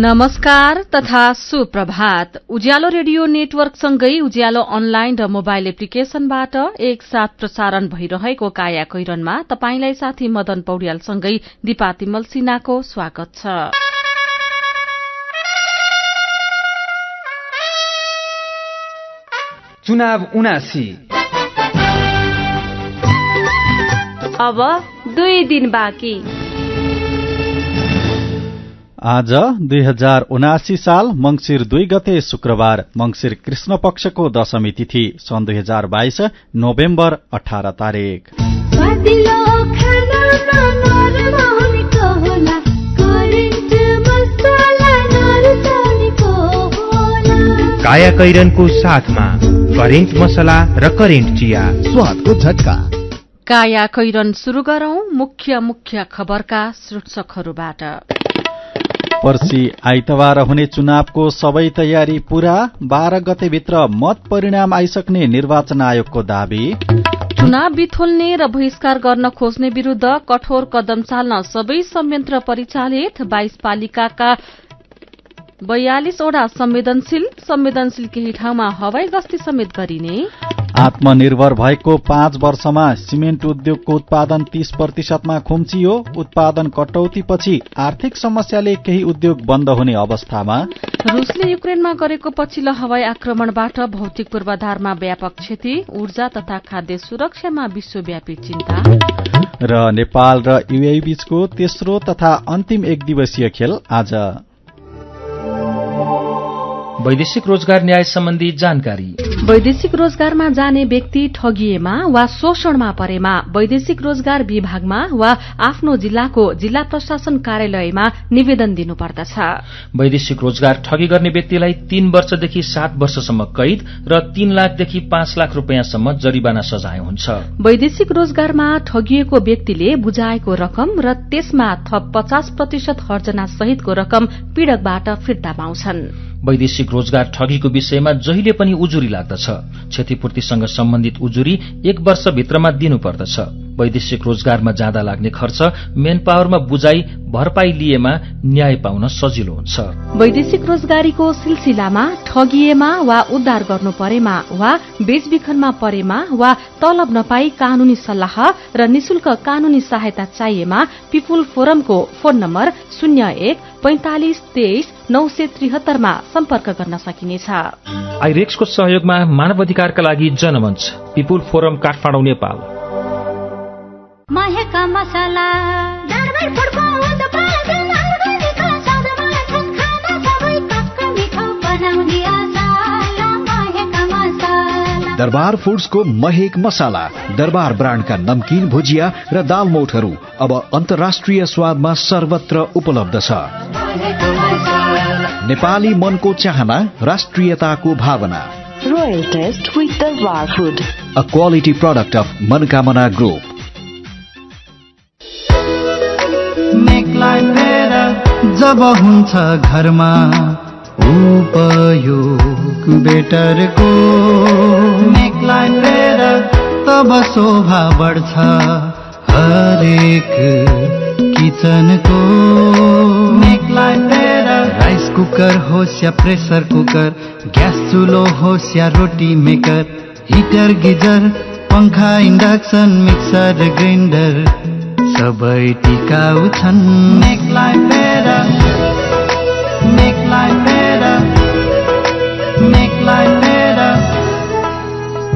नमस्कार तथा सुप्रभात। उज्यालो रेडियो नेटवर्कसँगै उज्यालो अनलाइन र मोबाइल एप्लिकेशनबाट एकसाथ प्रसारण भइरहेको काया कैरनमा तपाईंलाई साथी मदन पौड्यालसँगै दिपा तिमल सिन्हाको स्वागत छ। चुनाव 79 अब 2 दिन बाँकी। आज 2079 साल मंगिर 2 गते शुक्रबार, मंगिर कृष्ण पक्षको दशमी तिथि, सन् 2022 नोभेम्बर 18 तारिक। काया कैरनको साथमा करेन्ट मसला र करेन्ट चिया, स्वादको झट्का। काया कैरन शुरू गरौं मुख्य खबरका शीर्षकहरूबाट। पर्सि आइतबार हुने चुनावको सबै तयारी पूरा, 12 गतेभित्र मत परिणाम आइसक्ने निर्वाचन आयोगको दावी। चुनाव बिथोल्ने र बहिष्कार गर्न खोज्ने विरूद्ध कठोर कदम चाल्न सबै संयन्त्र परिचालित, 22 पालिकाका 42 वटा संवेदनशील केही ठाउँमा हवाई गस्ती समेत गरिने। आत्मनिर्भर भएको 5 वर्षमा सिमेन्ट उद्योगको उत्पादन 30% खुम्चियो, उत्पादन कटौतीपछि आर्थिक समस्याले केही उद्योग बन्द हुने अवस्थामा। रुसले युक्रेनमा गरेको पछिल्लो हवाई आक्रमणबाट भौतिक पूर्वाधारमा व्यापक क्षति, ऊर्जा तथा खाद्य सुरक्षामा विश्वव्यापी चिन्ता। र नेपाल र युएई बीचको तेस्रो तथा अन्तिम एक दिवसीय खेल आज। वैदेशिक रोजगार न्याय सम्बन्धी जानकारी। वैदेशिक रोजगारमा जाने व्यक्ति ठगिएमा वा शोषणमा परेमा वैदेशिक रोजगार विभागमा वा आफ्नो जिल्लाको जिल्ला प्रशासन कार्यालयमा निवेदन दिनुपर्दछ। वैदेशिक रोजगार ठगी गर्ने व्यक्तिलाई 3 वर्षदेखि 7 वर्षसम्म कैद र 3 लाखदेखि 5 लाख रुपियाँसम्म जरिवाना सजाय हुन्छ। वैदेशिक रोजगारमा ठगिएको व्यक्तिले बुझाएको रकम र त्यसमा थप 50% हर्जना सहितको रकम पीड़कबाट फिर्ता पाउँछन्। वैदेशिक रोजगार ठगीको विषयमा जहिले पनि उजुरी लाग्दछ। क्षतिपूर्तिसँग सम्बन्धित उजुरी 1 वर्षभित्रमा दिनुपर्दछ। वैदेशिक रोजगारमा जाँदा लाग्ने खर्च, मेन पावरमा बुझाइ भरपाई लिएमा न्याय पाउन सजिलो हुन्छ। वैदेशिक रोजगारीको सिलसिलामा ठगिएमा वा उद्धार गर्नु परेमा वा बेचबिखनमा परेमा वा तलब नपाई कानूनी सल्लाह र निशुल्क कानूनी सहायता चाहिएमा पिपुल फोरमको फोन नम्बर 01 45 23 973 मा सम्पर्क गर्न सकिनेछ। आइरेक्सको सहयोगमा मानव अधिकारका लागि जनमञ्च, पिपुल फोरम काठमाडौँ, नेपाल। महका मसला दरबार फुडको उत्पादन अर्ग्यानिक सधैँ खाना सबै कक्का मिठो बनाउने आशाला महका मसला। दरबार फुड्सको महक मसाला, दरबार ब्रान्डका नमकीन, भुजिया र दालमोठहरू अब अन्तर्राष्ट्रिय स्वादमा सर्वत्र उपलब्ध छ। नेपाली मनको चाहना, राष्ट्रियताको भावना। Royal taste with Darbar food, a quality product of Manakamana group. जब हुन्छ घरमा उपयोग बेटरको, मेकलाइन बेटर तब शोभा बढ्छ हरेक किचनको। मेकलाइन बेटर राइस कुकर होस् या प्रेसर कुकर, ग्यास चुलो होस् या रोटी मेकर, हिटर गिजर, पंखा, इन्डक्सन, मिक्सर, ग्राइन्डर सबै टिकाउ छन्। Make life better, make life better, make life better,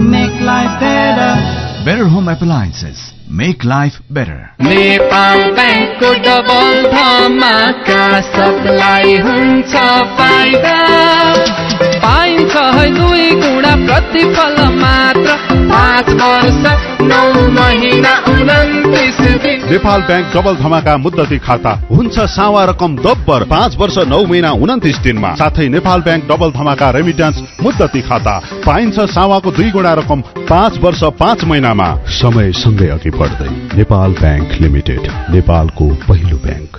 make life better. Better Home Appliances, make life better. Nepal बैंकको डबल धमाका, सबलाई हुन्छ फाइदा, पाइन्छ 2 गुणा प्रतिफल मात्र, 5 वर्ष 9 महिना 29 दिन। नेपाल बैंक डबल धमाका मुद्दती खाता हुन्छ सावा रकम दोब्बर 5 वर्ष 9 महिना 29 दिनमा। साथै नेपाल बैंक डबल धमाका रेमिट्यान्स मुद्दती खाता पाइन्छ सावाको 2 गुणा रकम 5 वर्ष 5 महिनामा। समय सँगै अघि बढ्दै नेपाल बैंक लिमिटेड, नेपालको पहिलो बैंक।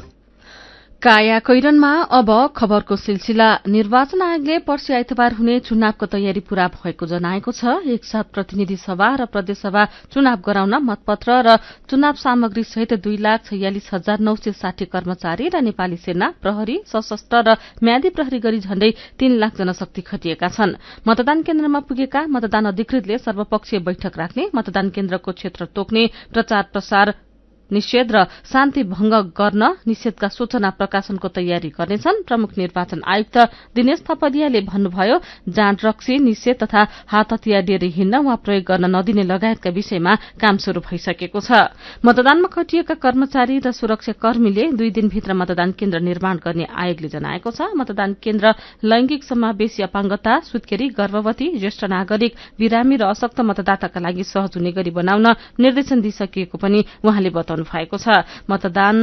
काया कैरनमा अब खबरको सिलसिला। निर्वाचन आयोगले पर्सि आइतबार हुने चुनावको तयारी पूरा भएको जनाएको छ। एकसाथ प्रतिनिधि सभा र प्रदेशसभा चुनाव गराउन मतपत्र र चुनाव सामग्री सहित 2,46,960 कर्मचारी र नेपाली सेना, प्रहरी, सशस्त्र र म्यादी प्रहरी गरी झण्डै 3 लाख जनशक्ति खटिएका छन्। मतदान केन्द्रमा पुगेका मतदान अधिकृतले सर्वपक्षीय बैठक राख्ने, मतदान केन्द्रको क्षेत्र तोक्ने, प्रचार प्रसार निषेध र शान्ति भंग गर्न निषेधका सूचना प्रकाशनको तयारी गर्नेछन्। प्रमुख निर्वाचन आयुक्त दिनेश थपलियाले भन्नुभयो, जाँड रक्सी निषेध तथा हात हतियार लिएर हिँड्न वा प्रयोग गर्न नदिने लगायतका विषयमा काम शुरू भइसकेको छ। मतदानमा खटिएका कर्मचारी र सुरक्षाकर्मीले 2 दिनभित्र मतदान केन्द्र निर्माण गर्ने आयोगले जनाएको छ। मतदान केन्द्र लैंगिक समावेशी, अपाङ्गता, सुत्केरी, गर्भवती, ज्येष्ठ नागरिक, बिरामी र अशक्त मतदाताका लागि सहज हुने गरी बनाउन निर्देशन दिइसकिएको पनि उहाँले बताउनु भएको छ। मतदान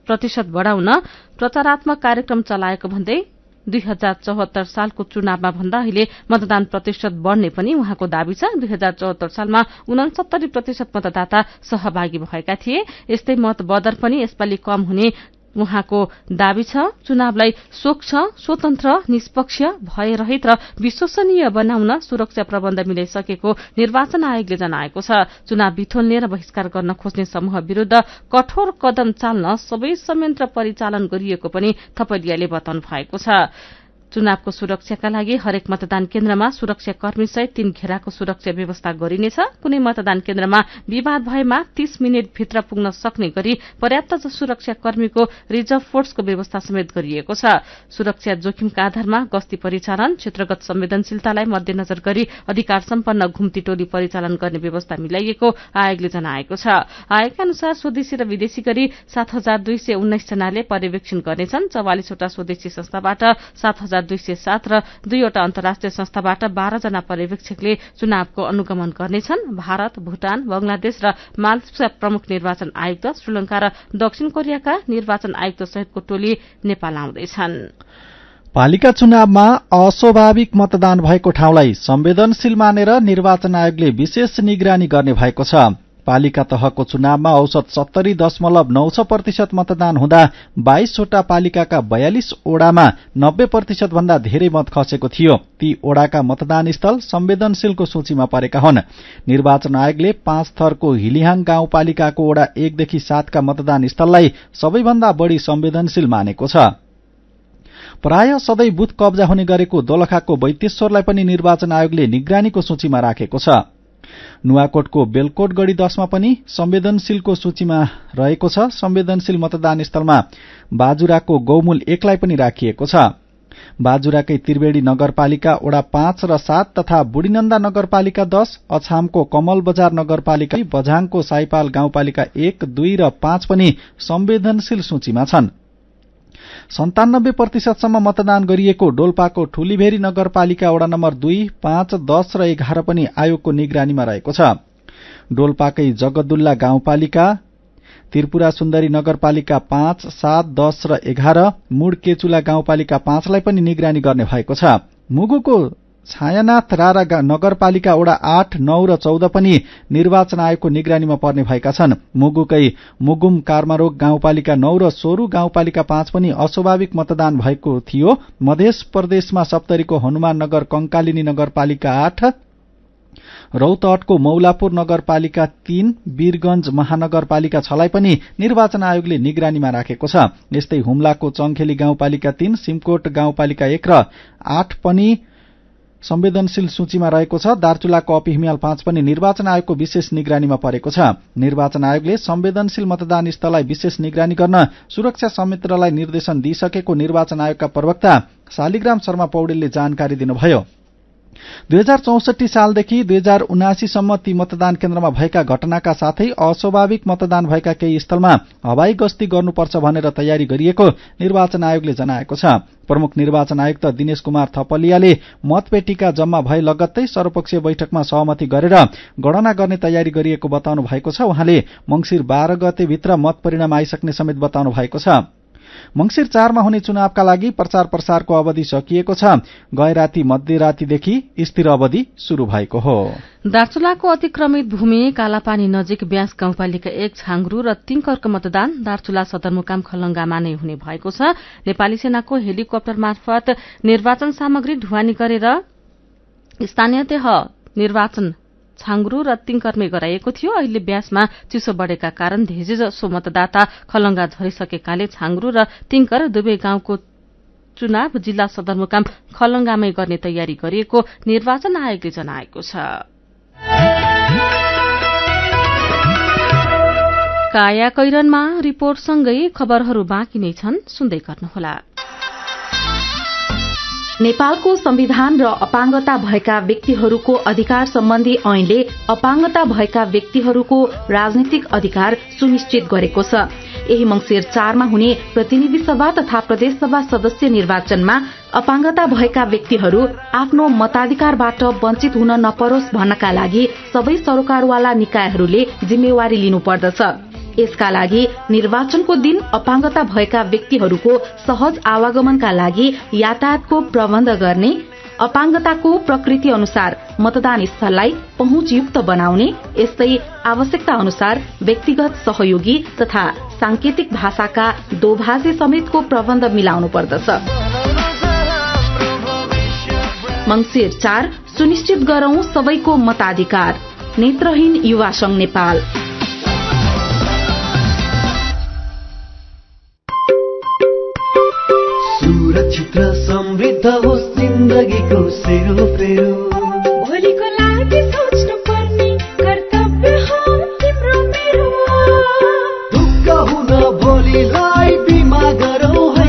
प्रतिशत बढ़ाउन प्रचारात्मक कार्यक्रम चलाएको भन्दै 2074 सालको चुनावमा भन्दा अहिले मतदान प्रतिशत बढ़ने पनि उहाँको दावी छ। 2074 सालमा 69% मतदाता सहभागी भएका थिए। यस्तै मत बदर पनि यसपालि कम हुने उहाँको दावी छ। चुनावलाई स्वच्छ, स्वतन्त्र, निष्पक्ष, भयरहित र विश्वसनीय बनाउन सुरक्षा प्रबन्ध मिलाइसकेको निर्वाचन आयोगले जनाएको छ। चुनाव बिथोल्ने र बहिष्कार गर्न खोज्ने समूह विरूद्ध कठोर कदम चाल्न सबै संयन्त्र परिचालन गरिएको पनि थपलियाले बताउनु भएको छ। चुनावको सुरक्षाका लागि हरेक मतदान केन्द्रमा सुरक्षाकर्मी सहित 3 घेराको सुरक्षा व्यवस्था गरिनेछ। कुनै मतदान केन्द्रमा विवाद भएमा 30 मिनट भित्र पुग्न सक्ने गरी पर्याप्त सुरक्षाकर्मीको रिजर्भ फोर्सको व्यवस्था समेत गरिएको छ। सुरक्षा जोखिमका आधारमा गस्ती परिचालन, क्षेत्रगत संवेदनशीलतालाई मध्यनजर गरी अधिकार सम्पन्न घुम्ती टोली परिचालन गर्ने व्यवस्था मिलाइएको आयोगले जनाएको छ। आयोगका अनुसार स्वदेशी र विदेशी गरी 7,219 जनाले पर्यवेक्षण गर्नेछन्। 44 वटा स्वदेशी संस्थाबाट 7,207 र 2 वटा अन्तर्राष्ट्रिय संस्थाबाट 12 जना पर्यवेक्षकले चुनावको अनुगमन गर्नेछन्। भारत, भूटान, बंगलादेश र मालदिप्सका प्रमुख निर्वाचन आयुक्त, श्रीलंका र दक्षिण कोरियाका निर्वाचन आयुक्त सहितको टोली नेपाल आउँदैछन्। पालिका चुनावमा अस्वाभाविक मतदान भएको ठाउँलाई संवेदनशील मानेर निर्वाचन आयोगले विशेष निगरानी गर्ने भएको छ। पालिका तहको चुनावमा औसत 70.96% मतदान हुँदा 22 वटा पालिकाका 42 ओडामा 90% भन्दा धेरै मत खसेको थियो। ती ओडाका मतदान स्थल संवेदनशीलको सूचीमा परेका हुन्। निर्वाचन आयोगले 5 थरको हिलिहाङ गाउँपालिकाको ओडा 1 देखि 7 का मतदान स्थललाई सबैभन्दा बढ़ी संवेदनशील मानेको छ। प्राय सधैं बुथ कब्जा हुने गरेको दोलखाको बैतेश्वरलाई पनि निर्वाचन आयोगले निगरानीको सूचीमा राखेको छ। नुवाकोटको बेलकोट गढी 10 मा पनि संवेदनशीलको सूचीमा रहेको छ। संवेदनशील मतदान स्थलमा बाजुराको गौमूल 1 लाई पनि राखिएको छ। बाजुराकै त्रिवेणी नगरपालिका ओडा 5 र 7 तथा बुढीनन्दा नगरपालिका 10, अछामको कमल बजार नगरपालिका, बझाङको साइपाल गाउँपालिका 1, 2 र 5 पनि संवेदनशील सूचीमा छन्। 97% सम्म मतदान गरिएको डोल्पाको ठूलीभेरी नगरपालिका वडा नम्बर 2, 5, 10 र 11 पनि आयोगको निगरानीमा रहेको छ। डोल्पाकै जगदुल्ला गाउँपालिका, त्रिपुरा सुन्दरी नगरपालिका 5, 7, 10 र 11, मुड केचुला गाउँपालिका 5 लाई पनि निगरानी गर्ने भएको छ। मुगुको छायानाथ रारा नगरपालिका वडा 8, 9 र 14 पनि निर्वाचन आयोगको निगरानीमा पर्ने भएका छन्। मुगुकै मुगुम कार्मारोग गाउँपालिका 9 र सोरु गाउँपालिका 5 पनि अस्वाभाविक मतदान भएको थियो। मध्य प्रदेशमा सप्तरीको हनुमान नगर कंकालिनी नगरपालिका 8, रौतहटको मौलापुर नगरपालिका 3, वीरगंज महानगरपालिका 6 लाई पनि निर्वाचन आयोगले निगरानीमा राखेको छ। यस्तै हुम्लाको चङखेली गाउँपालिका 3, सिमकोट गाउँपालिका 1 र 8 पनि संवेदनशील सूचीमा रहेको छ। दार्चुलाको अपी हिमाल 5 पनि निर्वाचन आयोगको विशेष निगरानीमा परेको छ। निर्वाचन आयोगले संवेदनशील मतदान स्थललाई विशेष निगरानी गर्न सुरक्षा संयन्त्रलाई निर्देशन दिइसकेको निर्वाचन आयोगका प्रवक्ता शालिग्राम शर्मा पौडेलले जानकारी दिनुभयो। 2064 सालदेखि 2079 सम्म ती मतदान केन्द्रमा भएका घटनाका साथै अस्वाभाविक मतदान भएका केही स्थलमा हवाई गस्ती गर्नुपर्छ भनेर तयारी गरिएको निर्वाचन आयोगले जनाएको छ। प्रमुख निर्वाचन आयुक्त दिनेश कुमार थपलियाले मतपेटिका जम्मा भए लगत्तै सर्वपक्षीय बैठकमा सहमति गरेर गणना गर्ने तयारी गरिएको बताउनु भएको छ। उहाँले मंसिर 12 गते भित्र मत परिणाम आइसक्ने समेत बताउनु भएको छ। मंसिर 4 मा हुने चुनावका लागि प्रचार प्रसारको अवधि सकिएको छ। गए राति मध्यरातिदेखि स्थिर अवधि शुरू भएको हो। दार्चुलाको अतिक्रमित भूमि कालापानी नजिक ब्यास गाउँपालिका 1 छाङ्ग्रु र तिङकरको मतदान दार्चुला सदरमुकाम खलंगामा नै हुने भएको छ। नेपाली सेनाको हेलिकप्टर मार्फत निर्वाचन सामग्री ढुवानी गरेर स्थानीय तह निर्वाचन छाङ्ग्रु र तिङकरमै गराइएको थियो। अहिले ब्यासमा चिसो बढ़ेका कारण धेरैजसो मतदाता खलंगा झरिसकेकाले छाङ्ग्रु र तिङकर दुवै गाउँको चुनाव जिल्ला सदरमुकाम खलंगामै गर्ने तयारी गरिएको निर्वाचन आयोगले जनाएको छ। काया कैरनमा रिपोर्टसँगै खबरहरू बाँकी नै छन्, सुन्दै गर्नुहोला। नेपालको संविधान र अपाङ्गता भएका व्यक्तिहरूको अधिकार सम्बन्धी ऐनले अपाङ्गता भएका व्यक्तिहरूको राजनीतिक अधिकार सुनिश्चित गरेको छ। यही मंसिर 4 मा हुने प्रतिनिधि सभा तथा प्रदेशसभा सदस्य निर्वाचनमा अपाङ्गता भएका व्यक्तिहरू आफ्नो मताधिकारबाट वञ्चित हुन नपरोस् भन्नका लागि सबै सरकारवाला निकायहरूले जिम्मेवारी लिनुपर्दछ। यसका लागि निर्वाचनको दिन अपाङ्गता भएका व्यक्तिहरूको सहज आवागमनका लागि यातायातको प्रबन्ध गर्ने, अपाङ्गताको प्रकृति अनुसार मतदान स्थललाई पहुँचयुक्त बनाउने, यस्तै आवश्यकता अनुसार व्यक्तिगत सहयोगी तथा सांकेतिक भाषाका दोभाषी समेतको प्रबन्ध मिलाउनु पर्दछ। मंसिर 4 सुनिश्चित गरौं सबैको मताधिकार। नेत्रहीन युवा संघ नेपाल। सुरक्षित र समृद्ध होस् जिन्दगीको सेरोफेरो। भोलिको लागि सोच्नु पर्ने कर्तव्य हो तिम्रो मेरो। ढुक्क हुन भोलिलाई बिमा गरौँ है,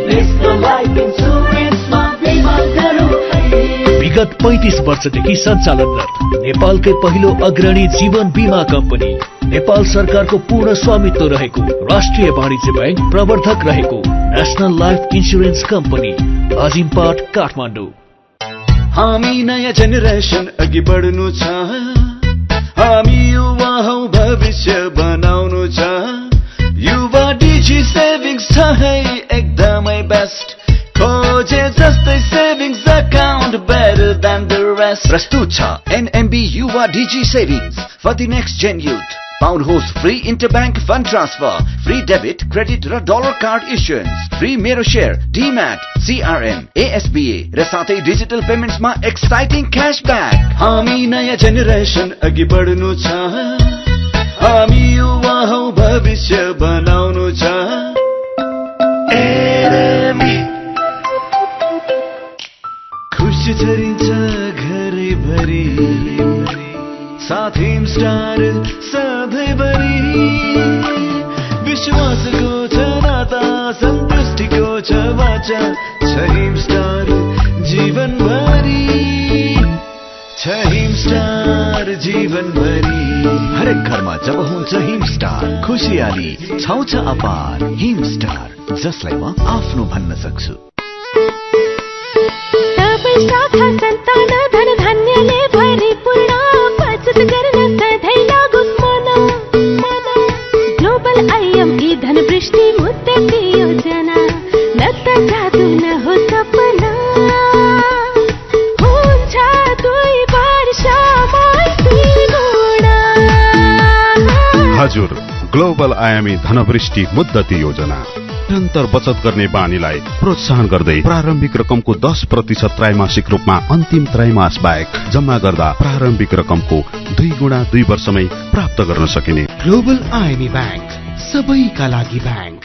नेशनल लाइफ इन्सुरेन्समा बिमा गरौँ है। विगत 35 वर्षदेखि सञ्चालनरत नेपालकै पहिलो अग्रणी जीवन बीमा कम्पनी, नेपाल सरकारको पूर्ण स्वामित्व रहेको राष्ट्रिय वाणिज्य बैंक प्रवर्धक रहेको national life insurance company, Ajimpat, Kathmandu. हामी नयाँ जेनेरेसन अघि बढ्नु छ, हामी युवा हौ भविष्य बनाउनु छ। युवा डिजी सेभिङ्स छ है एकदमै बेस्ट, खोजे जस्तै savings account better than the rest. प्रस्तुत छ NMB Yuva digi savings for the next gen youth. पाउनुहोस् free interbank fund transfer, free debit credit र dollar card issuance, free Mero share, demat, CRM, ASBA र साथै डिजिटल पेमेन्ट्समा एक्साइटिङ क्यासब्याक। हामी नयाँ generation अघि बढ्नु छ, हामी युवा हौ भविष्य बनाउनु छ। खुसी छरिन्छ घरैभरि, साथ हिम स्टार सधैँभरि। विश्वासको छ नाता, सन्तुष्टिको छ वाचा, छ हिम स्टार जीवनभरि, छ हिम स्टार जीवनभरि। हरेक घरमा जब हुन्छ हिम स्टार, खुसियाली छाउँछ अपार। हिम स्टार, जसलाई म आफ्नो भन्न सक्छु। सन्तान धन धान्यले भरिपूर्ण, बचत गर्न सधैँ लागोस् मन। ग्लोबल आइएमई धनवृष्टि मुद्दती योजना, न त जादु न हो सपना। हुन्छ 2 वर्षमा 3 गुणा। हजुर, ग्लोबल आयामी धनवृष्टि मुद्दती योजना निरन्तर बचत गर्ने बानीलाई प्रोत्साहन गर्दै प्रारम्भिक रकमको 10% त्रैमासिक रूपमा अन्तिम त्रैमास बाहेक जम्मा गर्दा प्रारम्भिक रकमको 2 गुणा 2 वर्षमै प्राप्त गर्न सकिने। ग्लोबल आइएमई बैंक, सबैका लागि बैंक।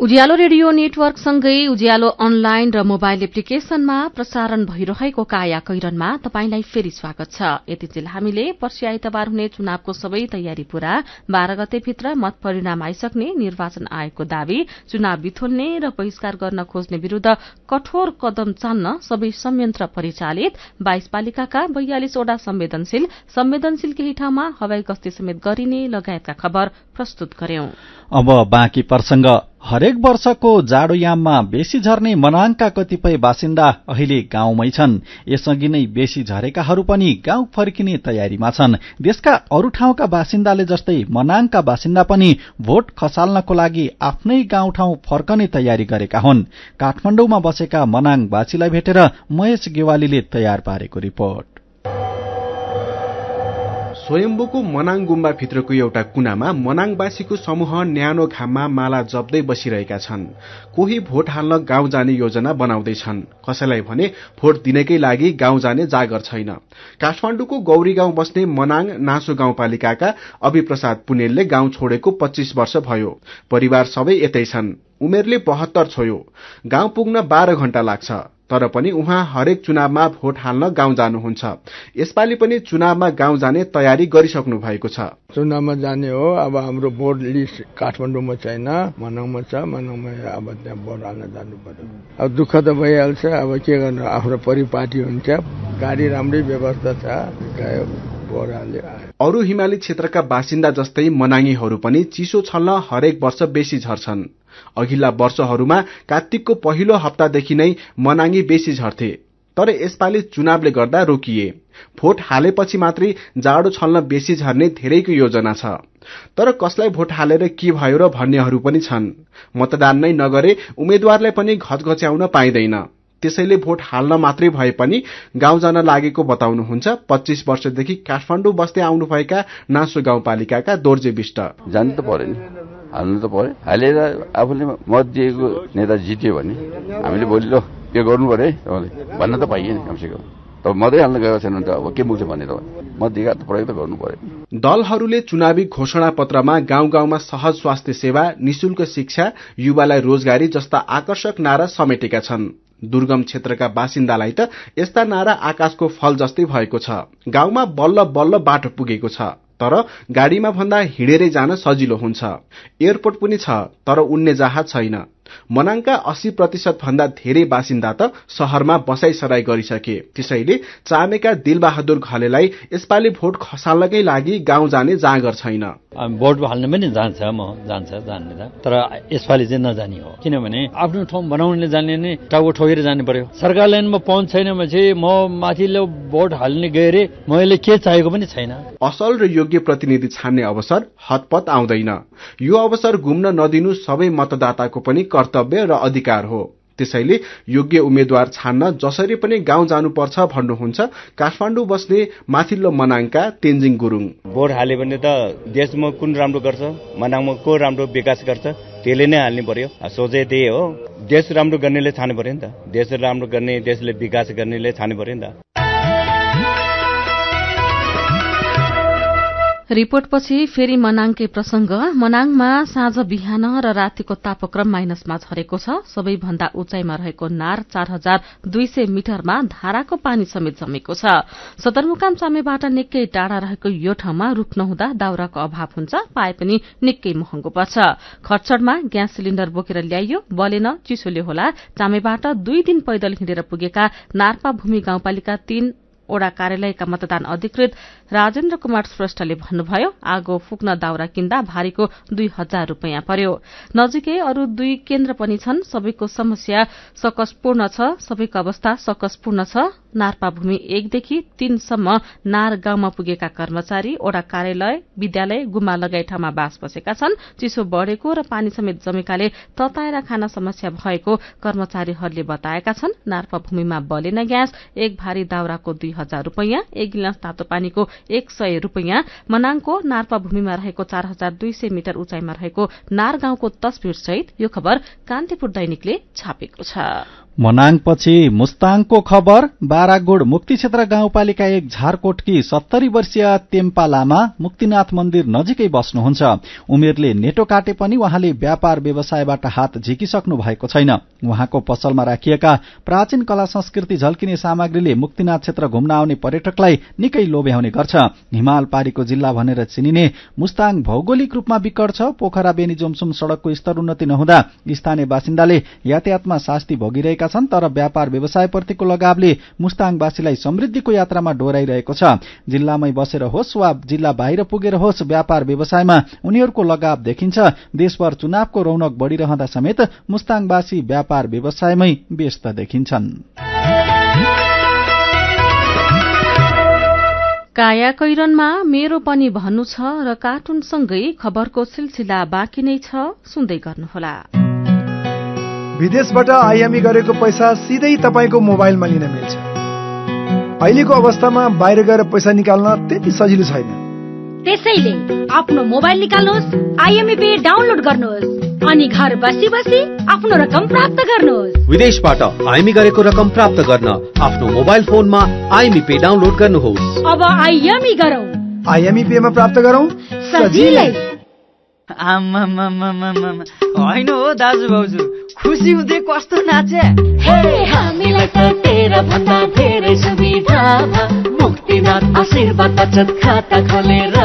उज्यालो रेडियो नेटवर्कसँगै उज्यालो अनलाइन र मोबाइल एप्लिकेशनमा प्रसारण भइरहेको काया कैरनमा तपाईंलाई फेरि स्वागत छ। यतिजेल हामीले पर्सि आइतबार हुने चुनावको सबै तयारी पूरा, 12 गतेभित्र मत परिणाम आइसक्ने निर्वाचन आयोगको दावी, चुनाव बिथोल्ने र बहिष्कार गर्न खोज्ने विरूद्ध कठोर कदम चाल्न सबै संयन्त्र परिचालित, 22 पालिकाका 42 वटा संवेदनशील केही ठाउँमा हवाई गस्ती समेत गरिने लगायतका खबर प्रस्तुत गर्यौं। अब बाँकी प्रसंग हरेक वर्षको जाडोयाममा बेसी झर्ने मनाङका कतिपय बासिन्दा अहिले गाउँमै छन्। यसअघि नै बेसी झरेकाहरू पनि गाउँ फर्किने तयारीमा छन्। देशका अरू ठाउँका बासिन्दाले जस्तै मनाङका बासिन्दा पनि भोट खसाल्नको लागि आफ्नै गाउँठाउँ फर्कने तयारी गरेका हुन्। काठमाडौँमा बसेका मनाङवासीलाई भेटेर महेश गेवालीले तयार पारेको रिपोर्ट। स्वयम्भूको मनाङ गुम्बाभित्रको एउटा कुनामा मनाङवासीको समूह न्यानो घाममा माला जप्दै बसिरहेका छन्। कोही भोट हाल्न गाउँ जाने योजना बनाउँदैछन्, कसैलाई भने भोट दिनकै लागि गाउँ जाने जागर छैन। काठमाडौँको गौरी गाउँ बस्ने मनाङ नासो गाउँपालिकाका अभिप्रसाद पुनेलले गाउँ छोडेको 25 वर्ष भयो। परिवार सबै यतै छन्। उमेरले 72 छोयो। गाउँ पुग्न 12 घण्टा लाग्छ। तर पनि उहाँ हरेक चुनावमा भोट हाल्न गाउँ जानुहुन्छ। यसपालि पनि चुनावमा गाउँ जाने तयारी गरिसक्नु भएको छ। चुनावमा जाने हो। अब हाम्रो भोट लिस्ट काठमाडौँमा छैन, मनाङमा छ। मनाङमा अब त्यहाँ भोट हाल्न जानु पर्यो। अब दुःख त भइहाल्छ। अब के गर्नु, आफ्नो परिपाटी हुन्छ। गाडी राम्रै व्यवस्था छ, गयो भोट हाल्यो। अरू हिमाली क्षेत्रका बासिन्दा जस्तै मनाङीहरू पनि चिसो छल्न हरेक वर्ष बेसी झर्छन्। अघिल्ला वर्षहरूमा कार्तिकको पहिलो हप्तादेखि नै मनाङी बेसी झर्थे, तर यसपालि चुनावले गर्दा रोकिए। भोट हालेपछि मात्रै जाडो छल्न बेसी झर्ने धेरैको योजना छ। तर कसलाई भोट हालेर के भयो र भन्नेहरू पनि छन्। मतदान नै नगरे उम्मेद्वारलाई पनि घचघच्याउन पाइँदैन। त्यसैले भोट हाल्न मात्रै भए पनि गाउँ जान लागेको बताउनुहुन्छ 25 वर्षदेखि काठमाडौँ बस्दै आउनुभएका नासो गाउँपालिकाका दोर्जे विष्ट। जानु त पर्यो नि, हाल्नु त पर्यो। हालेर आफूले मत दिएको नेता जित्यो भने हामीले भोलि ल के गर्नु पर्यो है भन्न त पाइयो नि कमसेकम। अब मतै हाल्न गएको छैन भने त अब के मुख्छ भन्ने त मत दिएको त प्रयोग त गर्नु पर्यो। दलहरूले चुनावी घोषणा पत्रमा गाउँ गाउँमा सहज स्वास्थ्य सेवा, निशुल्क शिक्षा, युवालाई रोजगारी जस्ता आकर्षक नारा समेटेका छन्। दुर्गम क्षेत्रका बासिन्दालाई त यस्ता नारा आकाशको फल जस्तै भएको छ। गाउँमा बल्ल बल्ल बाटो पुगेको छ, तर गाडीमा भन्दा हिँडेरै जान सजिलो हुन्छ। एयरपोर्ट पनि छ, तर उड्ने जहाज छैन। मनाङका 80% भन्दा धेरै बासिन्दा त शहरमा बसाइसराई गरिसके। त्यसैले चामेका दिलबहादुर घलेलाई यसपालि भोट खसाल्नकै लागि गाउँ जाने जाँगर छैन। भोट हाल्न पनि जान्छ, म जान्छ जान्ने त, तर यसपालि चाहिँ नजानी हो। किनभने आफ्नो ठाउँ बनाउनले जाने नै टाउको ठोकेर जानु पर्यो। सरकार लाइनमा पहुँच छैन भने म माथिल्लो भोट हाल्ने गएर मैले के चाहेको पनि छैन। असल र योग्य प्रतिनिधि छान्ने अवसर हतपत आउँदैन। यो अवसर घुम्न नदिनु सबै मतदाताको पनि कर्तव्य र अधिकार हो। त्यसैले योग्य उम्मेद्वार छान्न जसरी पनि गाउँ जानुपर्छ भन्नुहुन्छ काठमाडौँ बस्ने माथिल्लो मनाङका तेन्जिङ गुरुङ। भोट हाल्यो भने त देशमा कुन राम्रो गर्छ, मनाङमा को राम्रो विकास गर्छ, त्यसले नै हाल्नु पर्यो। सोचे त्यही हो। देश राम्रो गर्नेले छान्नु पर्यो नि त। देश राम्रो गर्ने, देशले विकास गर्नेले छान्नु पर्यो नि त। रिपोर्टपछि फेरि मनाङकै प्रसंग। मनाङमा साँझ बिहान र रातिको तापक्रम माइनसमा झरेको छ। सबैभन्दा उचाइमा रहेको नार 4200 मिटरमा धाराको पानी समेत जमेको छ। सदरमुकाम चामेबाट निकै टाढा रहेको यो ठाउँमा रुख नहुँदा दाउराको अभाव हुन्छ, पाए पनि निकै महँगो पर्छ। खर्चडमा ग्यास सिलिण्डर बोकेर ल्याइयो, बलेन चिसोले होला। चामेबाट 2 दिन पैदल हिँडेर पुगेका नार्पा भूमि गाउँपालिका 3 ओडा कार्यालयका मतदान अधिकृत राजेन्द्र कुमार श्रेष्ठले भन्नुभयो, आगो फुक्न दाउरा किन्दा भारीको 2000 रुपियाँ पर्यो। नजिकै अरू 2 केन्द्र पनि छन्। सबैको समस्या सकसपूर्ण छ, सबैको अवस्था सकसपूर्ण छ। नार्पा भूमि 1 देखि 3 सम्म नार गाउँमा पुगेका कर्मचारी ओडा कार्यालय, विद्यालय, गुम्बा लगायत ठाउँमा बास बसेका छन्। चिसो बढ़ेको र पानी समेत जमेकाले तताएर खान समस्या भएको कर्मचारीहरूले बताएका छन्। नार्पा भूमिमा बलेन ग्यास, 1 भारी दाउराको 2000 रुपियाँ, 1 गिलास तातो पानीको 100 रुपियाँ। मनाङको नार्पा भूमिमा रहेको 4200 मिटर उचाइमा रहेको नार गाउँको तस्बिर सहित यो खबर कान्तिपुर दैनिकले छापेको छ। मनाङपछि मुस्ताङको खबर। बारागुड मुक्ति क्षेत्र गाउँपालिका 1 झारकोटकी 70 वर्षीय तेम्पा लामा मुक्तिनाथ मन्दिर नजिकै बस्नुहुन्छ। उमेरले नेटो काटे पनि उहाँले व्यापार व्यवसायबाट हात झिकिसक्नु भएको छैन। उहाँको पसलमा राखिएका प्राचीन कला संस्कृति झल्किने सामग्रीले मुक्तिनाथ क्षेत्र घुम्न आउने पर्यटकलाई निकै लोभ्याउने गर्छ। हिमाल पारीको जिल्ला भनेर चिनिने मुस्ताङ भौगोलिक रूपमा विकट छ। पोखरा बेनी जोमसुम सड़कको स्तर उन्नति नहुँदा स्थानीय बासिन्दाले यातायातमा शास्ति भोगिरहेका रहेका छन्, तर व्यापार व्यवसायप्रतिको लगावले मुस्ताङवासीलाई समृद्धिको यात्रामा डोराइरहेको छ। जिल्लामै बसेर होस् वा जिल्ला बाहिर पुगेर होस्, व्यापार व्यवसायमा उनीहरूको लगाव देखिन्छ। देशभर चुनावको रौनक बढ़िरहँदा समेत मुस्ताङवासी व्यापार व्यवसायमै व्यस्त देखिन्छन्। काया कैरनमा मेरो पनि भन्नु छ र कार्टुनसँगै खबरको सिलसिला बाँकी नै छ, सुन्दै गर्नुहोला। विदेशबाट आयामी गरेको पैसा सिधै तपाईको मोबाइलमा लिन मिल्छ। अहिलेको अवस्थामा बाहिर गएर पैसा निकाल्न त्यति सजिलो छैन। त्यसैले आफ्नो मोबाइल निकाल्नुहोस्, आइएमई पे डाउनलोड गर्नुहोस् अनि घर बसी बसी आफ्नो रकम प्राप्त गर्नुहोस्। विदेशबाट आइएमई गरेको रकम प्राप्त गर्न आफ्नो मोबाइल फोनमा आइएमई पे डाउनलोड गर्नुहोस्। अब आइएमई गरौँ, आइएमई पे मा प्राप्त गरौँ सजिलै। होइन हो दाजु भाउजू, खुसी हुँदै कस्तो नाचे। हामीलाई त तेरा भन्दा धेरै सुविधा मुक्तिनाथ आशीर्वाद बचत खाता खोलेर।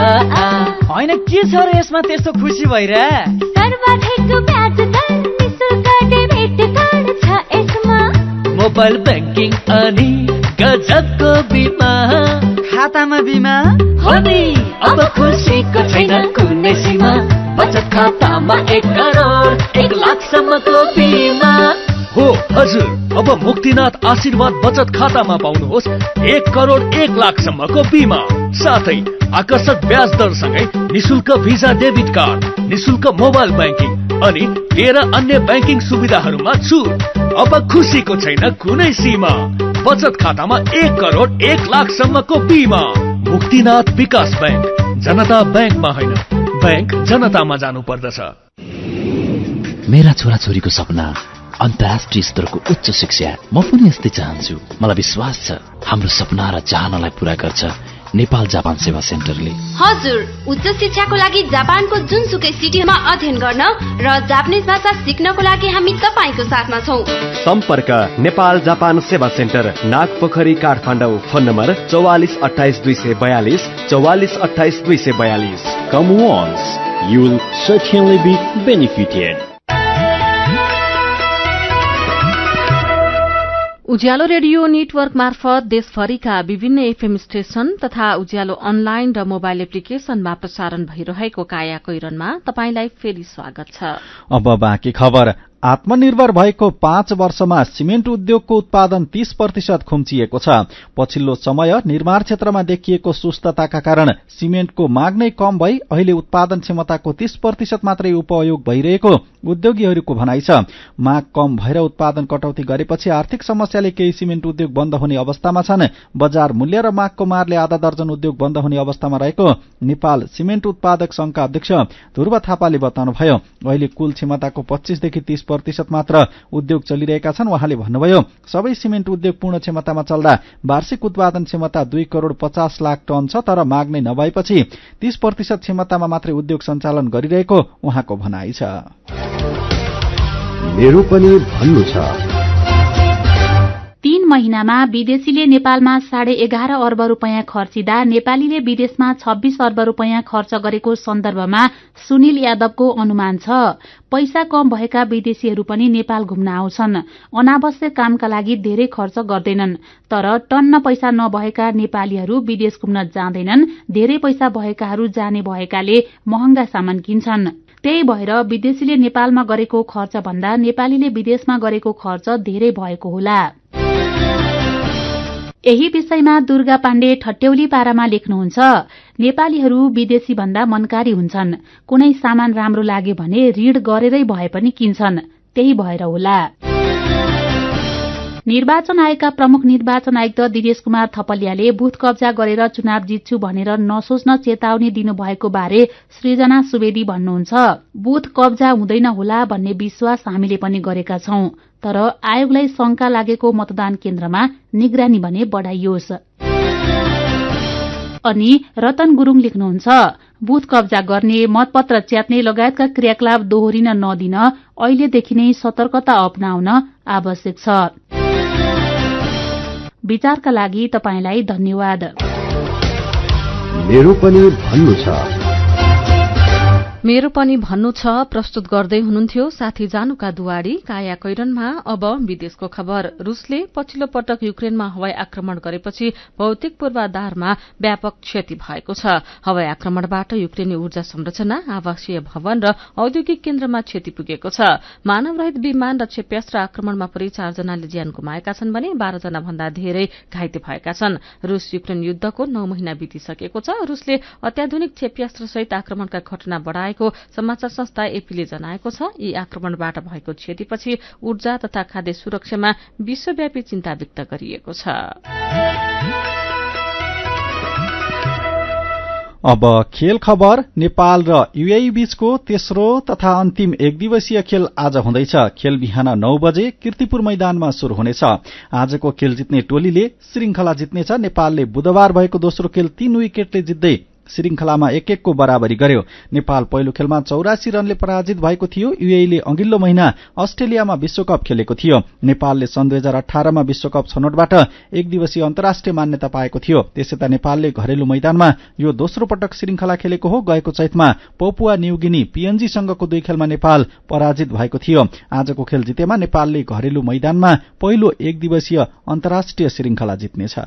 होइन के छ र यसमा त्यस्तो खुसी भइरहे? सर्वाधिक ब्याज दर निशुल्क डेबिट कार्ड छ यसमा, मोबाइल ब्याङ्किङ अनि गजबको बिमा। खातामा बिमा हो नि, अब खुसीको छैन कुनै सीमा। बचत खातामा 1 करोड 1 लाखसम्मको बिमा हो हजुर। अब मुक्तिनाथ आशीर्वाद बचत खातामा पाउनुहोस् 1 करोड 1 लाखसम्मको बिमा, साथै आकर्षक ब्याज दरसँगै निशुल्क भिजा डेबिट कार्ड, निशुल्क मोबाइल ब्याङ्किङ अनि 13 अन्य ब्याङ्किङ सुविधाहरूमा छुट। अब खुसीको छैन कुनै सीमा। बचत खातामा 1 करोड 1 लाखसम्मको बिमा। मुक्तिनाथ विकास ब्याङ्क, जनता ब्याङ्कमा होइन, ब्याङ्क जनतामा जानु पर्दछ। मेरा छोराछोरीको सपना अन्तर्राष्ट्रिय स्तरको उच्च शिक्षा। म पनि यस्तै चाहन्छु। मलाई विश्वास छ हाम्रो सपना र चाहनालाई पूरा गर्छ नेपाल जापान सेवा सेन्टरले। हजुर, उच्च शिक्षाको लागि जापानको जुनसुकै सिटीमा अध्ययन गर्न र जापानिज भाषा सिक्नको लागि हामी तपाईको साथमा छौं। सम्पर्क Nepal Japan Sewa centre, Nagpokhari, Kathmandu. Phone number 4428 242 4428 242। Come once, you will certainly be benefited. Ujyaalo radio network मार्फत देशभरिका विभिन्न एफएम स्टेशन तथा उज्यालो अनलाइन र मोबाइल एप्लिकेशनमा प्रसारण भइरहेको काया कैरनमा तपाईंलाई फेरि स्वागत छ। अब बाँकी खबर। आत्मनिर्भर भएको 5 वर्षमा सिमेन्ट उद्योगको उत्पादन 30% खुम्चिएको छ। पछिल्लो समय निर्माण क्षेत्रमा देखिएको सुस्तताका कारण सिमेन्टको माग नै कम भई अहिले उत्पादन क्षमताको 30% मात्रै उपयोग भइरहेको उद्योगीहरूको भनाइ छ। माग कम भएर उत्पादन कटौती गरेपछि आर्थिक समस्याले केही सिमेन्ट उद्योग बन्द हुने अवस्थामा छन्। बजार मूल्य र मागको मारले आधा दर्जन उद्योग बन्द हुने अवस्थामा रहेको नेपाल सिमेन्ट उत्पादक संघका अध्यक्ष ध्रुव थापाले बताउनुभयो। अहिले कुल क्षमताको 25 देखि 30% मात्र उद्योग चलिरहेका छन्। उहाँले भन्नुभयो, सबै सिमेन्ट उद्योग पूर्ण क्षमतामा चल्दा वार्षिक उत्पादन क्षमता 2 करोड 50 लाख टन छ, तर माग नै नभएपछि 30% क्षमतामा मात्रै उद्योग सञ्चालन गरिरहेको उहाँको भनाइ छ। मेरो पनि भन्नु छ। 3 महिनामा विदेशीले नेपालमा 11.5 अर्ब रुपैयाँ खर्चिदा नेपालीले विदेशमा 26 अर्ब रुपैयाँ खर्च गरेको सन्दर्भमा सुनिल यादवको अनुमान छ। पैसा कम भएका विदेशीहरू पनि नेपाल घुम्न आउँछन्। अनावश्यक कामका लागि धेरै खर्च गर्दैनन्, तर टन्न पैसा नभएका नेपालीहरू विदेश घुम्न जाँदैनन्। धेरै पैसा भएकाहरू जाने भएकाले महँगा सामान किन्छन्। त्यही भएर विदेशीले नेपालमा गरेको खर्च भन्दा नेपालीले विदेशमा गरेको खर्च धेरै भएको होला। यही विषयमा दुर्गा पाण्डे ठट्यौली पारामा लेख्नुहुन्छ, नेपालीहरू विदेशी भन्दा मनकारी हुन्छन्। कुनै सामान राम्रो लाग्यो भने ऋण गरेरै भए पनि किन्छन्, त्यही भएर होला। निर्वाचन आयोगका प्रमुख निर्वाचन आयुक्त दिनेश कुमार थपलियाले बुथ कब्जा गरेर चुनाव जित्छु भनेर नसोच्न चेतावनी दिनुभएको बारे सृजना सुवेदी भन्नुहुन्छ, बुथ कब्जा हुँदैन होला भन्ने विश्वास हामीले पनि गरेका छौं, तर आयोगलाई शंका लागेको मतदान केन्द्रमा निगरानी भने बढाइयोस्। अनि रतन गुरुङ लेख्नुहुन्छ, बुथ कब्जा गर्ने, मतपत्र च्यात्ने लगायतका क्रियाकलाप दोहोरिन नदिन अहिलेदेखि नै सतर्कता अपनाउन आवश्यक छ। विचारका लागि तपाईलाई धन्यवाद। मेरो पनि भन्नु छ। मेरो पनि भन्नु छ प्रस्तुत गर्दै हुनुहुन्थ्यो साथी जानुका दुवाडी। काया कैरनमा अब विदेशको खबर। रूसले पछिल्लो पटक युक्रेनमा हवाई आक्रमण गरेपछि भौतिक पूर्वाधारमा व्यापक क्षति भएको छ। हवाई आक्रमणबाट युक्रेनी ऊर्जा संरचना, आवासीय भवन र औद्योगिक केन्द्रमा क्षति पुगेको छ। मानवरहित विमान र क्षेप्यास्त्र आक्रमणमा परि 4 जनाले ज्यान गुमाएका छन् भने 12 जना भन्दा धेरै घाइते भएका छन्। रूस युक्रेन युद्धको 9 महिना बितिसकेको छ। रूसले अत्याधुनिक क्षेप्यास्त्र सहित आक्रमणका घटना बढ़ाएको समाचार संस्था एपीले जनाएको छ। यी आक्रमणबाट भएको क्षतिपछि ऊर्जा तथा खाद्य सुरक्षामा विश्वव्यापी चिन्ता व्यक्त गरिएको छ। अब खेल खबर। नेपाल र यूएई बीचको तेस्रो तथा अन्तिम एकदिवसीय खेल आज हुँदैछ। खेल बिहान 9 बजे कीर्तिपुर मैदानमा शुरू हुनेछ। आजको खेल जित्ने टोलीले श्रृंखला जित्नेछ। नेपालले बुधबार भएको दोस्रो खेल 3 विकेटले जित्दै श्रृंखलामा 1-1 को बराबरी गर्यो। नेपाल पहिलो खेलमा 84 रनले पराजित भएको थियो। यूएईले अघिल्लो महिना अस्ट्रेलियामा विश्वकप खेलेको थियो। नेपालले सन् 2018 मा विश्वकप छनौटबाट एक दिवसीय अन्तर्राष्ट्रिय मान्यता पाएको थियो। त्यसैता नेपालले घरेलु मैदानमा यो दोस्रो पटक श्रृंखला खेलेको हो। गएको चैतमा पपुवा न्यूगिनी पीएनजी सँगको 2 खेलमा नेपाल पराजित भएको थियो। आजको खेल जितेमा नेपालले घरेलु मैदानमा पहिलो एक दिवसीय अन्तर्राष्ट्रिय श्रृंखला जित्नेछ।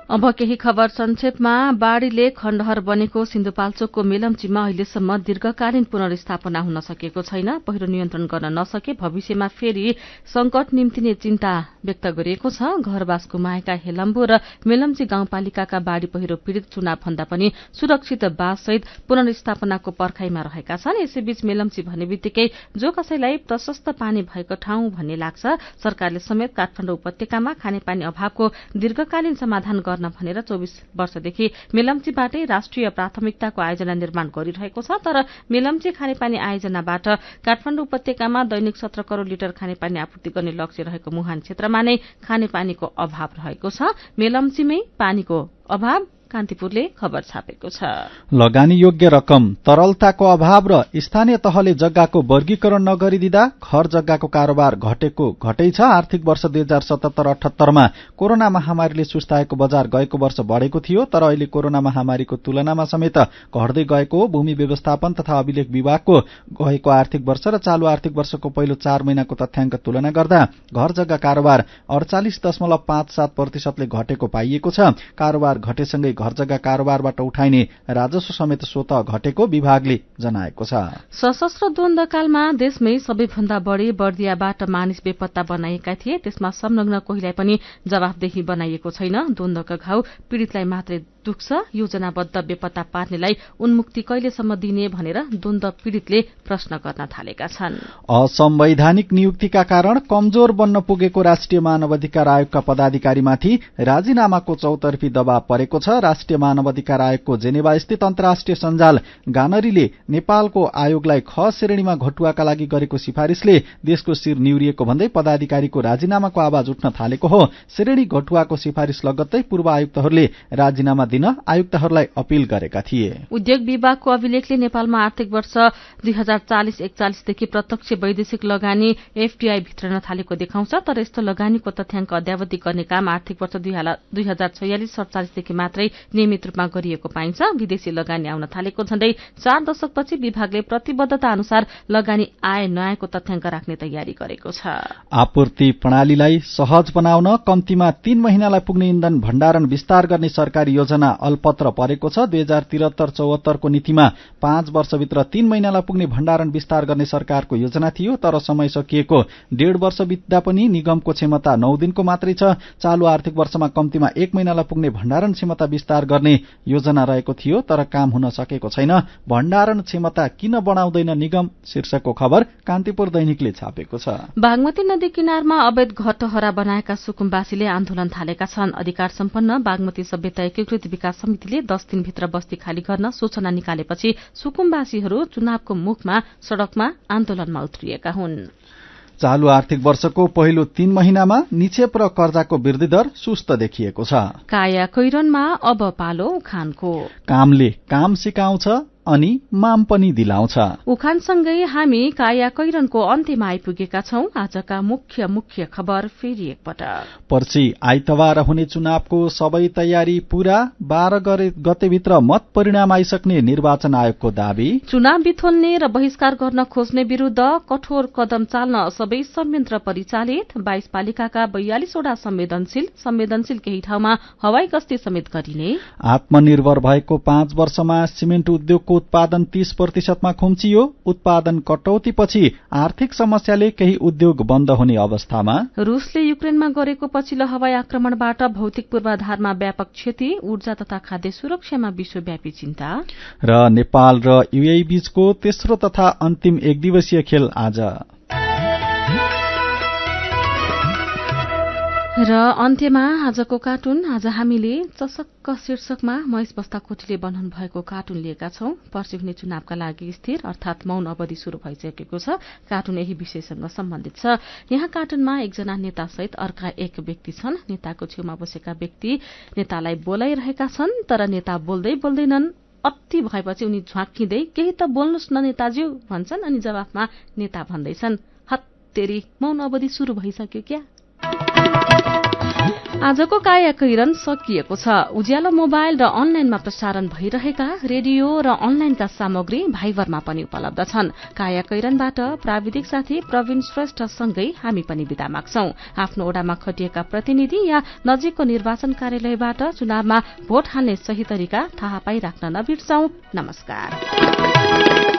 अब केही खबर संक्षेपमा। बाढ़ीले खण्डहर बनेको सिन्धुपाल्चोकको मेलम्चीमा अहिलेसम्म दीर्घकालीन पुनर्स्थापना हुन सकेको छैन। पहिरो नियन्त्रण गर्न नसके भविष्यमा फेरि संकट निम्तिने चिन्ता व्यक्त गरिएको छ। घरबास गुमाएका हेलम्बु र मेलम्ची गाउँपालिकाका बाढ़ी पहिरो पीड़ित चुनाव भन्दा पनि सुरक्षित बाससहित पुनर्स्थापनाको पर्खाइमा रहेका छन्। यसैबीच मेलम्ची भन्ने बित्तिकै जो कसैलाई प्रशस्त पानी भएको ठाउँ भन्ने लाग्छ। सरकारले समेत काठमाडौँ उपत्यकामा खानेपानी अभावको दीर्घकालीन समाधान गर्न भनेर 24 वर्षदेखि मेलम्चीबाटै राष्ट्रिय प्राथमिकताको आयोजना निर्माण गरिरहेको छ। तर मेलम्ची खानेपानी आयोजनाबाट काठमाडौँ उपत्यकामा दैनिक 17 करोड़ लिटर खानेपानी आपूर्ति गर्ने लक्ष्य रहेको मुहान क्षेत्रमा नै खानेपानीको अभाव रहेको छ। मेलम्चीमै पानीको अभाव कान्तिपुरले खबर छापेको छ। लगानी योग्य रकम, तरलताको अभाव र स्थानीय तहले जग्गाको वर्गीकरण नगरिदिँदा घर जग्गाको कारोबार घटै छ। आर्थिक वर्ष 2077-78 मा कोरोना महामारीले सुस्ताएको बजार गएको वर्ष बढ़ेको थियो। तर अहिले कोरोना महामारीको तुलनामा समेत घट्दै गएको हो। भूमि व्यवस्थापन तथा अभिलेख विभागको गएको आर्थिक वर्ष र चालू आर्थिक वर्षको पहिलो 4 महिनाको तथ्याङ्क तुलना गर्दा घर जग्गा कारोबार 48.57% घटेको पाइएको छ। कारोबार घटेसँगै घर जग्गा कारोबारबाट उठाइने राजस्व समेत स्वतः घटेको विभागले जनाएको छ। सशस्त्र द्वन्द्वकालमा देशमै सबैभन्दा बढ़ी बर्दियाबाट मानिस बेपत्ता बनाएका थिए। त्यसमा संलग्न कोहीलाई पनि जवाफदेही बनाइएको छैन। द्वन्द्वका घाउ पीड़ितलाई मात्रै दुख्छ। योजनाबद्ध बेपत्ता पार्नेलाई उन्मुक्ति कहिलेसम्म दिने भनेर द्वन्द्व पीड़ितले प्रश्न गर्न थालेका छन्। असंवैधानिक नियुक्तिका कारण कमजोर बन्न पुगेको राष्ट्रिय मानवाधिकार आयोगका पदाधिकारीमाथि राजीनामाको चौतर्फी दबाव परेको छ। राष्ट्रिय मानवाधिकार आयोगको जेनेभा स्थित अन्तर्राष्ट्रिय सञ्जाल गानरीले नेपालको आयोगलाई ख श्रेणीमा घटुवाका लागि गरेको सिफारिसले देशको शिर निहुरिएको भन्दै पदाधिकारीको राजीनामाको आवाज उठ्न थालेको हो। श्रेणी घटुवाको सिफारिस लगत्तै पूर्व आयुक्तहरूले राजीनामा दिन आयुक्तहरूलाई अपील गरेका थिए। उद्योग विभागको अभिलेखले नेपालमा आर्थिक वर्ष 2040-41 देखि प्रत्यक्ष वैदेशिक लगानी एफडीआई भित्रन थालेको देखाउँछ। तर यस्तो लगानीको तथ्याङ्क अद्यावधि गर्ने काम आर्थिक वर्ष 2046-47 देखि मात्रै नियमित रूपमा गरिएको पाइन्छ। विदेशी लगानी आउन थालेको झण्डै 4 दशकपछि विभागले प्रतिबद्धता अनुसार लगानी आए नआएको तथ्याङ्क राख्ने तयारी गरेको छ। आपूर्ति प्रणालीलाई सहज बनाउन कम्तीमा 3 महिनालाई पुग्ने इन्धन भण्डारण विस्तार गर्ने सरकारी योजना अलपत्र परेको छ। 2073-74 को नीतिमा 5 वर्षभित्र 3 महिनालाई पुग्ने भण्डारण विस्तार गर्ने सरकारको योजना थियो। तर समय सकिएको 1.5 वर्ष बित्दा पनि निगमको क्षमता 9 दिनको मात्रै छ। चालू आर्थिक वर्षमा कम्तीमा 1 महिनालाई पुग्ने भण्डारण क्षमता विस्तार गर्ने योजना रहेको थियो। तर काम हुन सकेको छैन। भण्डारण क्षमता किन बढाउँदैन निगम शीर्षकको खबर कान्तिपुर दैनिकले छापेको छ। बागमती नदी किनारमा अवैध घरटहरा बनाएका सुकुम्बासीले आन्दोलन थालेका छन्। अधिकार सम्पन्न बागमती सभ्यता एकीकृत विकास समितिले 10 दिनभित्र बस्ती खाली गर्न सूचना निकालेपछि सुकुम्बासीहरू चुनावको मुखमा सड़कमा आन्दोलनमा उत्रिएका हुन्। चालू आर्थिक वर्षको पहिलो 3 महिनामा निक्षेप र कर्जाको वृद्धि दर सुस्त देखिएको छ। काया कैरनमा अब पालो उखानको। कामले काम सिकाउँछ, अनि माम पनि दिलाउँछ। उखानसँगै हामी काया कैरनको अन्त्यमा आइपुगेका छौं। आजका मुख्य मुख्य खबर फेरि एकपटक। पर्सि आइतबार हुने चुनावको सबै तयारी पूरा, 12 गतेभित्र मत परिणाम आइसक्ने निर्वाचन आयोगको दावी। चुनाव बिथोल्ने र बहिष्कार गर्न खोज्ने विरूद्ध कठोर कदम चाल्न सबै संयन्त्र परिचालित। 22 पालिकाका 42 वटा संवेदनशील केही ठाउँमा हवाई गस्ती समेत गरिने। आत्मनिर्भर भएको 5 वर्षमा सिमेन्ट उद्योगको उत्पादन 30% खुम्चियो। उत्पादन कटौतीपछि आर्थिक समस्याले केही उद्योग बन्द हुने अवस्थामा। रूसले युक्रेनमा गरेको पछिल्लो हवाई आक्रमणबाट भौतिक पूर्वाधारमा व्यापक क्षति। ऊर्जा तथा खाद्य सुरक्षामा विश्वव्यापी चिन्ता। र नेपाल र यूएई बीचको तेस्रो तथा अन्तिम एकदिवसीय खेल आज। र अन्त्यमा आजको कार्टुन। आज हामीले चसक्क शीर्षकमा महेश बस्ताकोटीले बनाउनु भएको कार्टुन लिएका छौं। पर्सि हुने चुनावका लागि स्थिर अर्थात मौन अवधि शुरू भइसकेको छ। कार्टुन यही विषयसँग सम्बन्धित छ। यहाँ कार्टुनमा एकजना नेता सहित अर्का एक व्यक्ति छन्। नेताको छेउमा बसेका व्यक्ति नेतालाई बोलाइरहेका छन्, तर नेता बोल्दै बोल्दैनन्। अति भएपछि उनी झ्वाक्किँदै केही त बोल्नुस् न नेताज्यू भन्छन्। अनि जवाफमा नेता भन्दैछन्, हत्तेरी मौन अवधि शुरू भइसक्यो क्या। आजको काया कैरन सकिएको छ। उज्यालो मोबाइल र अनलाइनमा प्रसारण भइरहेका रेडियो र अनलाइनका सामग्री भाइबरमा पनि उपलब्ध छन्। काया कैरनबाट प्राविधिक साथी प्रवीण श्रेष्ठ सँगै हामी पनि बिदा माग्छौं। आफ्नो ओडामा खटिएका प्रतिनिधि या नजिकको निर्वाचन कार्यालयबाट चुनावमा भोट हाल्ने सही तरिका थाहा पाइराख्न नबिर्सौं। नमस्कार।